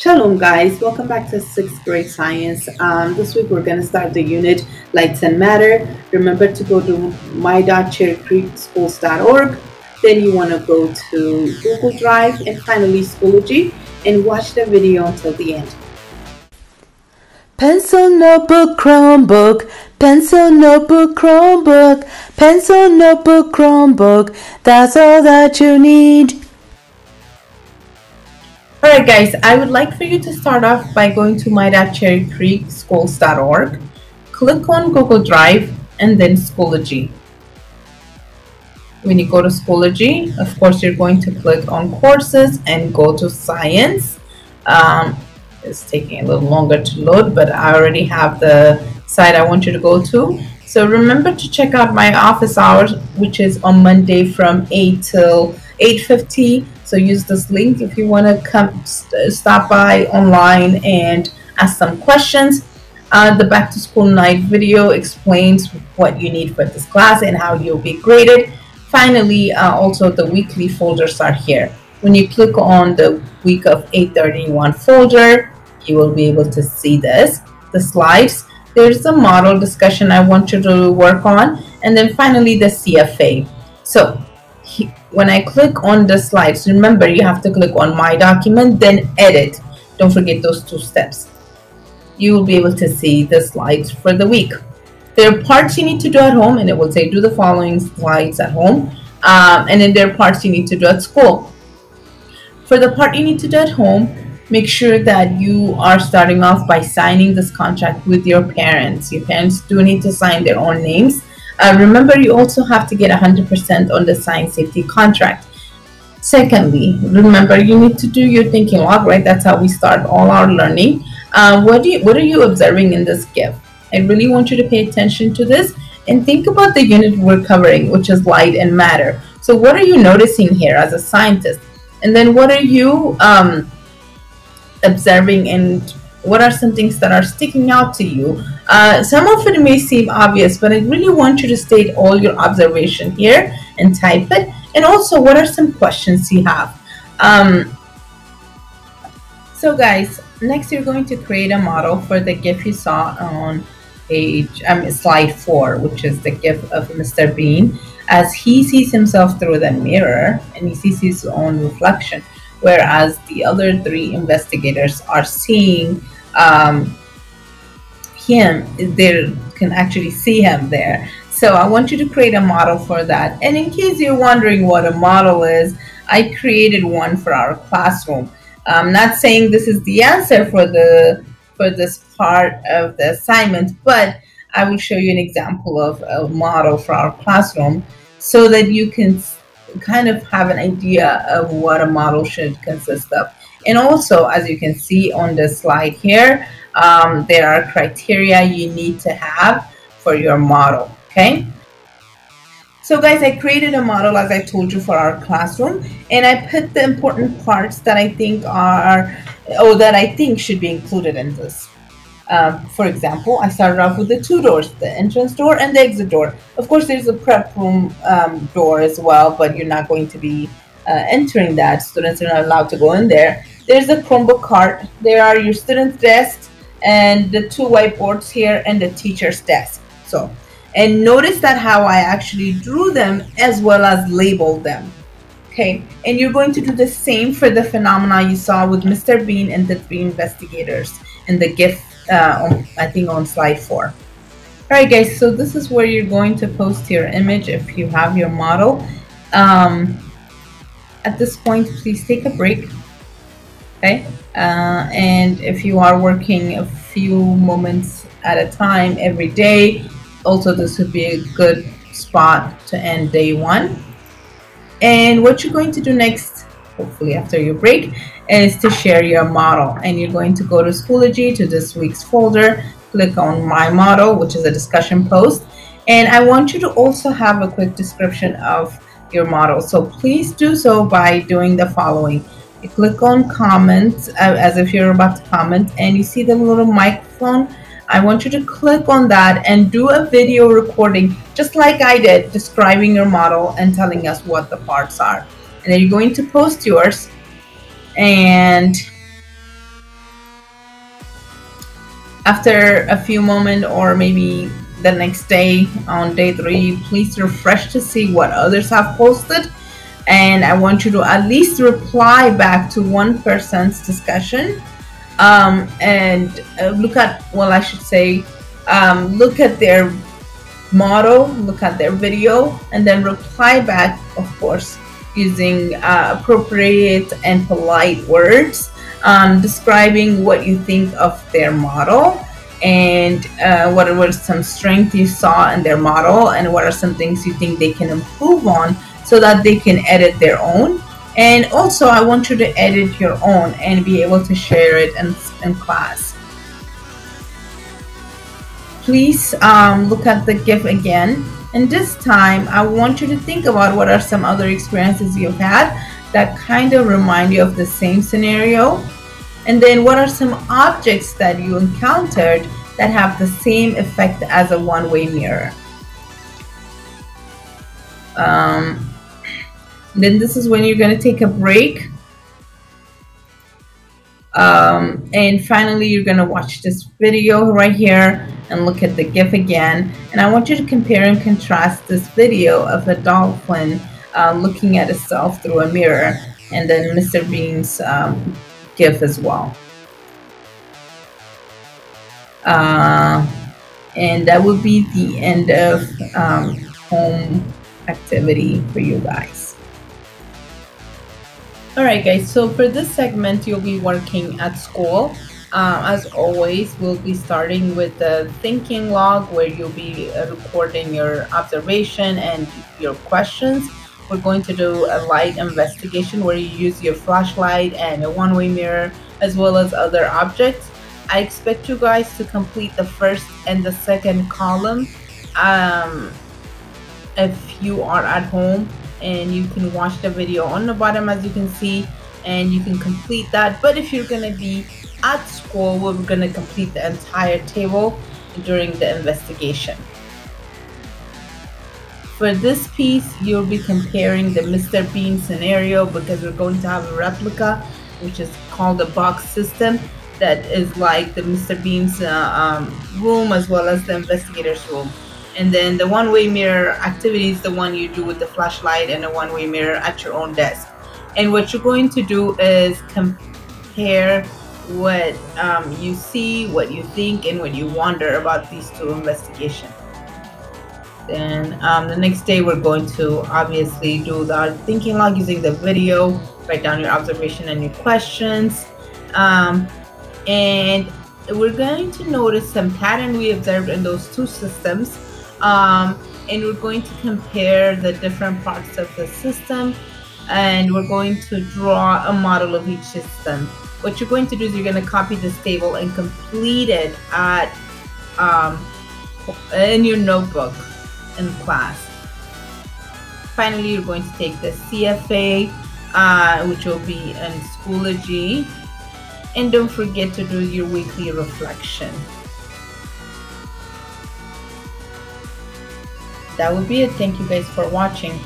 Shalom guys, welcome back to 6th grade science. This week we're going to start the unit Lights and Matter. Remember to go to my.cherrycreekschools.org. Then you want to go to Google Drive and finally Schoology and watch the video until the end. Pencil, notebook, Chromebook. Pencil, notebook, Chromebook. Pencil, notebook, Chromebook. That's all that you need. Alright guys, I would like for you to start off by going to my.cherrycreekschools.org. Click on Google Drive and then Schoology. When you go to Schoology, of course you're going to click on Courses and go to Science. It's taking a little longer to load, but I already have the site I want you to go to. So remember to check out my office hours, which is on Monday from 8 till 8:50. So use this link if you want to come stop by online and ask some questions. The back to school night video explains what you need for this class and how you'll be graded. Finally, also the weekly folders are here. When you click on the week of 831 folder, you will be able to see the slides. There's a model discussion I want you to work on, and then finally the CFA. So when I click on the slides, remember you have to click on My Document, then Edit. Don't forget those two steps. You will be able to see the slides for the week. There are parts you need to do at home, and it will say do the following slides at home, and then there are parts you need to do at school. For the part you need to do at home, make sure that you are starting off by signing this contract with your parents. Your parents do need to sign their own names. Remember, you also have to get 100% on the science safety contract. Secondly, remember you need to do your thinking log, right? That's how we start all our learning. What are you observing in this gift? I really want you to pay attention to this and think about the unit we're covering, which is light and matter. So what are you noticing here as a scientist? And then what are you observing, and what are some things that are sticking out to you? Some of it may seem obvious, but I really want you to state all your observation here and type it. And also, what are some questions you have? So guys, next you're going to create a model for the GIF you saw on slide 4, which is the GIF of Mr. Bean as he sees himself through the mirror and he sees his own reflection, whereas the other 3 investigators are seeing him. They can actually see him there. So I want you to create a model for that. And in case you're wondering what a model is, I created one for our classroom. I'm not saying this is the answer for this part of the assignment, but I will show you an example of a model for our classroom so that you can kind of have an idea of what a model should consist of. And also, as you can see on the slide here, there are criteria you need to have for your model. Okay, so guys, I created a model, as I told you, for our classroom, and I put the important parts that I think should be included in this. For example, I started off with the 2 doors, the entrance door and the exit door. Of course, there's a prep room door as well, but you're not going to be entering that. Students are not allowed to go in there. There's a Chromebook cart. There are your students' desks and the 2 whiteboards here and the teacher's desk. So, and notice that how I actually drew them as well as labeled them. Okay, and you're going to do the same for the phenomena you saw with Mr. Bean and the 3 investigators in the GIF, I think on slide 4. All right, guys, so this is where you're going to post your image if you have your model. At this point, please take a break. Okay, and if you are working a few moments at a time every day, also this would be a good spot to end day 1. And what you're going to do next, hopefully after your break, is to share your model. And you're going to go to Schoology, to this week's folder, click on My Model, which is a discussion post. And I want you to also have a quick description of your model. So please do so by doing the following. You click on Comment, as if you're about to comment, and you see the little microphone. I want you to click on that and do a video recording, just like I did, describing your model and telling us what the parts are. And then you're going to post yours, and After a few moments, or maybe the next day on day 3, please refresh to see what others have posted. And I want you to at least reply back to one person's discussion, and look at, well, I should say, look at their model, look at their video, and then reply back, of course, using appropriate and polite words, describing what you think of their model, and what were some strengths you saw in their model, and what are some things you think they can improve on so that they can edit their own. And also, I want you to edit your own and be able to share it in class. Please look at the GIF again, and this time I want you to think about what are some other experiences you've had that kind of remind you of the same scenario, and then what are some objects that you encountered that have the same effect as a one-way mirror. Then this is when you're going to take a break. And finally, you're going to watch this video right here and look at the GIF again. And I want you to compare and contrast this video of a dolphin looking at itself through a mirror, and then Mr. Bean's GIF as well. And that will be the end of home activity for you guys. Alright guys, so for this segment you'll be working at school. As always, we'll be starting with the thinking log, where you'll be recording your observation and your questions. We're going to do a light investigation where you use your flashlight and a one-way mirror as well as other objects. I expect you guys to complete the first and the second column if you are at home, and you can watch the video on the bottom as you can see, and you can complete that. But if you're going to be at school, we're going to complete the entire table during the investigation. For this piece, you'll be comparing the Mr. Bean scenario, because we're going to have a replica, which is called a box system, that is like the Mr. Bean's room as well as the investigator's room. And then the one-way mirror activity is the one you do with the flashlight and a one-way mirror at your own desk. And what you're going to do is compare what you see, what you think, and what you wonder about these two investigations. Then the next day we're going to obviously do the thinking log using the video, write down your observation and your questions, and we're going to notice some pattern we observed in those two systems, and we're going to compare the different parts of the system, and we're going to draw a model of each system. What you're going to do is you're going to copy this table and complete it at in your notebook in class. Finally, you're going to take the CFA, which will be in Schoology, and don't forget to do your weekly reflection. That would be it. Thank you guys for watching.